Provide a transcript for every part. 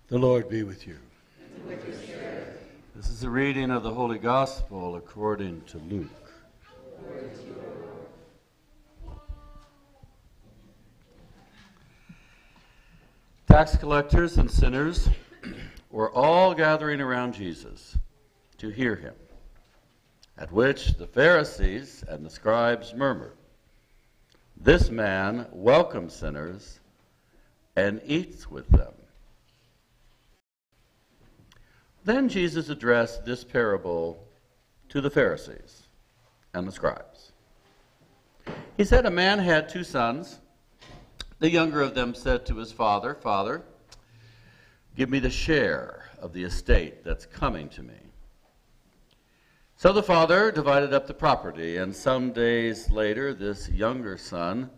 The Lord be with you. And with your spirit. This is the reading of the Holy Gospel according to Luke. Glory to you, O Lord. Tax collectors and sinners were all gathering around Jesus to hear him, at which the Pharisees and the scribes murmured, "This man welcomes sinners and eats with them." Then Jesus addressed this parable to the Pharisees and the scribes. He said, "A man had 2 sons. The younger of them said to his father, 'Father, give me the share of the estate that's coming to me.' So the father divided up the property, and some days later this younger son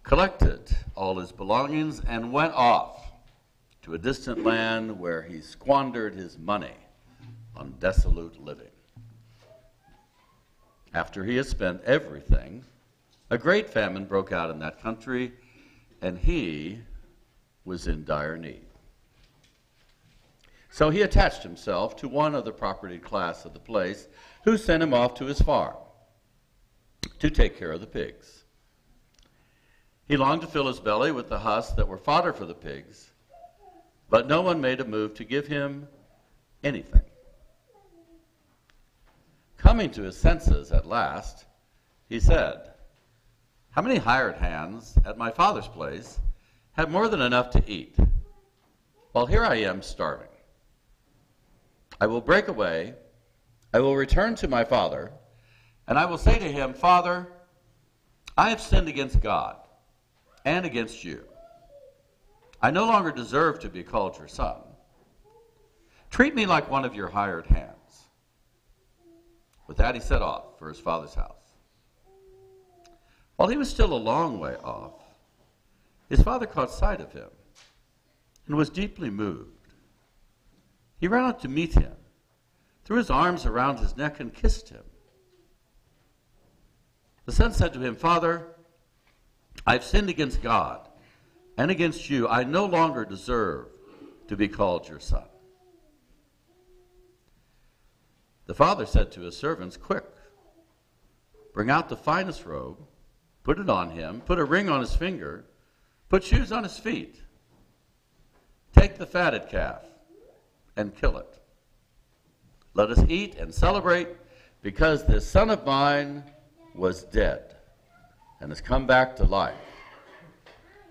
collected all his belongings and went off to a distant land where he squandered his money on dissolute living. After he had spent everything, a great famine broke out in that country, and he was in dire need. So he attached himself to one of the propertied class of the place, who sent him off to his farm to take care of the pigs. He longed to fill his belly with the husks that were fodder for the pigs, but no one made a move to give him anything. Coming to his senses at last, he said, 'How many hired hands at my father's place have more than enough to eat, while here I am starving? I will break away, I will return to my father, and I will say to him, Father, I have sinned against God and against you. I no longer deserve to be called your son. Treat me like one of your hired hands.' With that he set off for his father's house. While he was still a long way off, his father caught sight of him and was deeply moved. He ran out to meet him, threw his arms around his neck, and kissed him. The son said to him, 'Father, I've sinned against God and against you. I no longer deserve to be called your son.' The father said to his servants, 'Quick, bring out the finest robe, put it on him, put a ring on his finger, put shoes on his feet. Take the fatted calf and kill it. Let us eat and celebrate, because this son of mine was dead and has come back to life.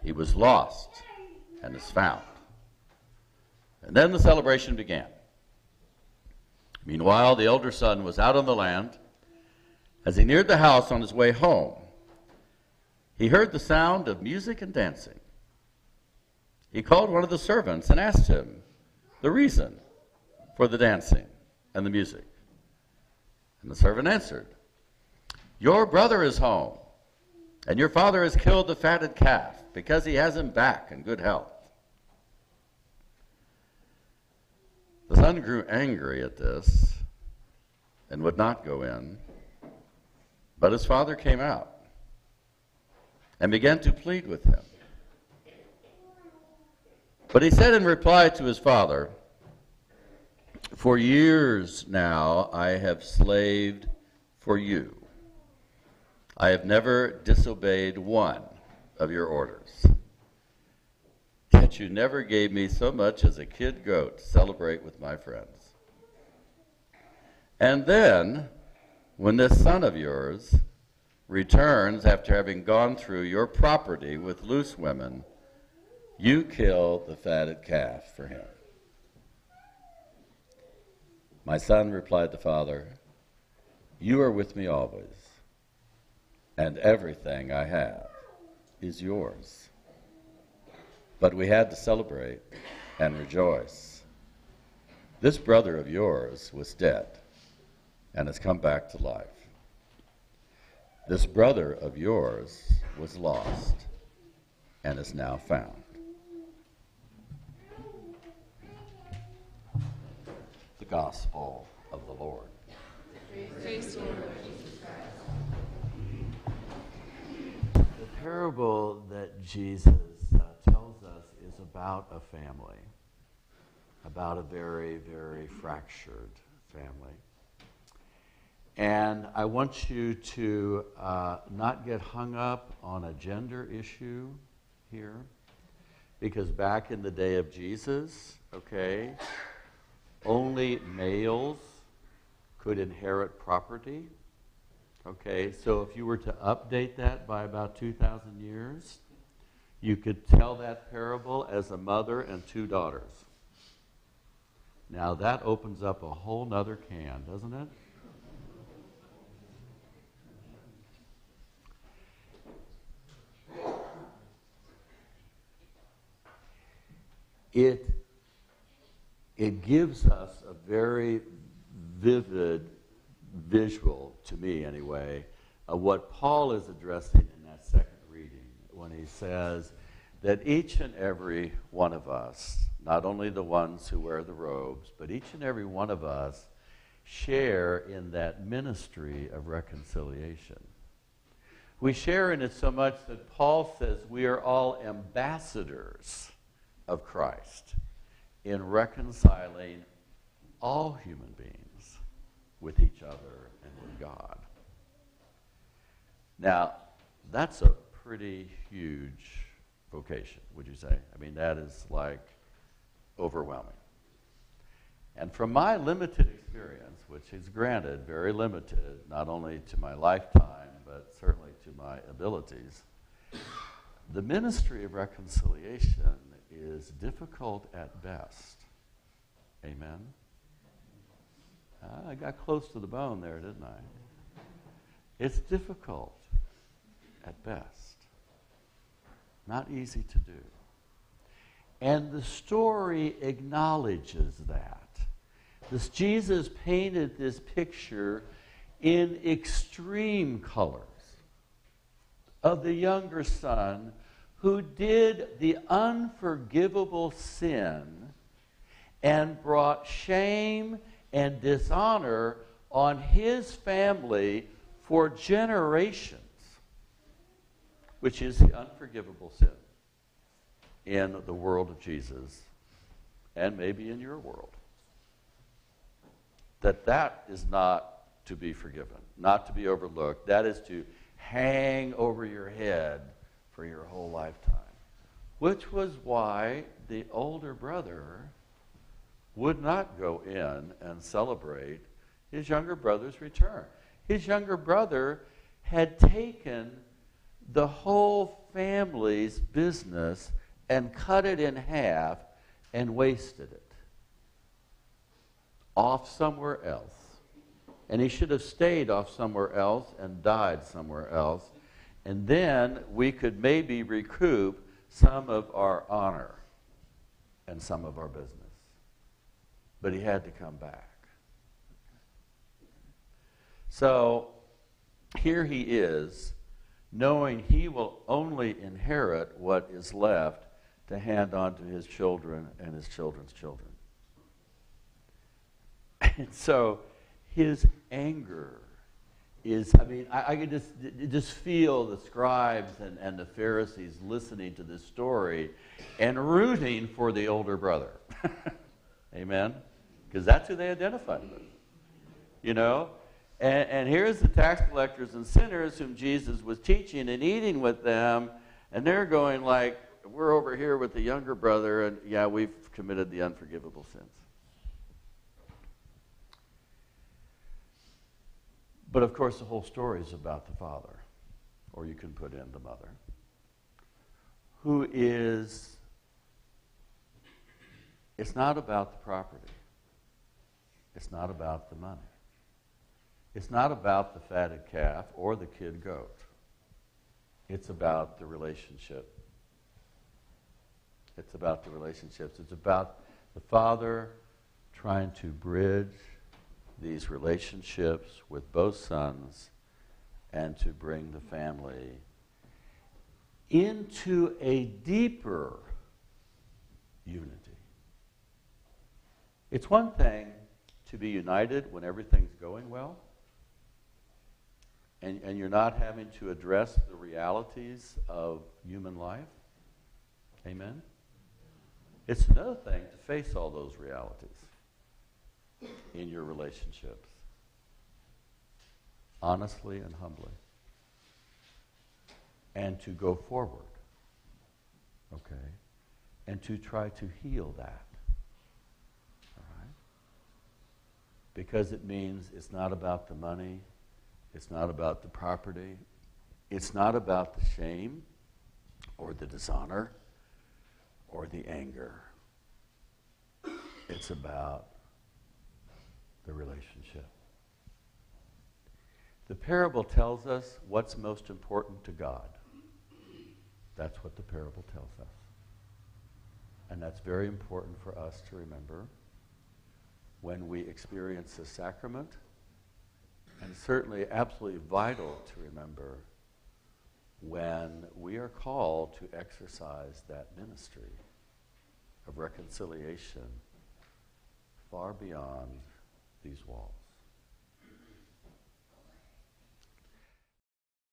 He was lost and is found.' And then the celebration began. Meanwhile, the elder son was out on the land. As he neared the house on his way home, he heard the sound of music and dancing. He called one of the servants and asked him the reason for the dancing and the music. And the servant answered, 'Your brother is home, and your father has killed the fatted calf, because he has him back in good health.' The son grew angry at this and would not go in. But his father came out and began to plead with him. But he said in reply to his father, 'For years now I have slaved for you. I have never disobeyed one of your orders. Yet you never gave me so much as a kid goat to celebrate with my friends. And then, when this son of yours returns after having gone through your property with loose women, you kill the fatted calf for him.' 'My son,' replied the father, 'you are with me always, and everything I have is yours.' But we had to celebrate and rejoice. This brother of yours was dead and has come back to life. This brother of yours was lost and is now found.'" The Gospel of the Lord. Praise to you, Lord Jesus Christ. The parable that Jesus tells us is about a family. about a very, very fractured family. And I want you to not get hung up on a gender issue here, because back in the day of Jesus, okay, only males could inherit property. Okay, so if you were to update that by about 2,000 years, you could tell that parable as a mother and two daughters. Now that opens up a whole nother can, doesn't it? It gives us a very vivid visual, to me anyway, of what Paul is addressing in that second reading when he says that each and every one of us, not only the ones who wear the robes, but each and every one of us share in that ministry of reconciliation. We share in it so much that Paul says we are all ambassadors of Christ in reconciling all human beings with each other and with God. Now, that's a pretty huge vocation, would you say? I mean, that is like overwhelming. And from my limited experience, which is granted very limited, not only to my lifetime, but certainly to my abilities, the ministry of reconciliation is difficult at best. Amen? I got close to the bone there, didn't I? It's difficult at best. Not easy to do. And the story acknowledges that. Jesus painted this picture in extreme colors of the younger son who did the unforgivable sin and brought shame and dishonor on his family for generations, which is the unforgivable sin in the world of Jesus and maybe in your world. That is not to be forgiven, not to be overlooked. That is to hang over your head for your whole lifetime, which was why the older brother would not go in and celebrate his younger brother's return. His younger brother had taken the whole family's business and cut it in half and wasted it off somewhere else. And he should have stayed off somewhere else and died somewhere else. And then we could maybe recoup some of our honor and some of our business. But he had to come back. So here he is, knowing he will only inherit what is left to hand on to his children and his children's children. And so his anger is, I could just feel the scribes and the Pharisees listening to this story and rooting for the older brother. Amen? Because that's who they identified with. You know? And here's the tax collectors and sinners whom Jesus was teaching and eating with them, and they're going like, we're over here with the younger brother, and yeah, we've committed the unforgivable sins. But of course, the whole story is about the father, or you can put in the mother, who is, it's not about the property. It's not about the money. It's not about the fatted calf or the kid goat. It's about the relationship. It's about the relationships. It's about the father trying to bridge these relationships with both sons and to bring the family into a deeper unity. It's one thing to be united when everything's going well, and you're not having to address the realities of human life. Amen? It's another thing to face all those realities in your relationships, honestly and humbly, and to go forward, okay, and to try to heal that, all right? Because it means it's not about the money, it's not about the property, it's not about the shame or the dishonor or the anger. It's about the relationship. The parable tells us what's most important to God. That's what the parable tells us. And that's very important for us to remember when we experience the sacrament, and certainly absolutely vital to remember when we are called to exercise that ministry of reconciliation far beyond these walls.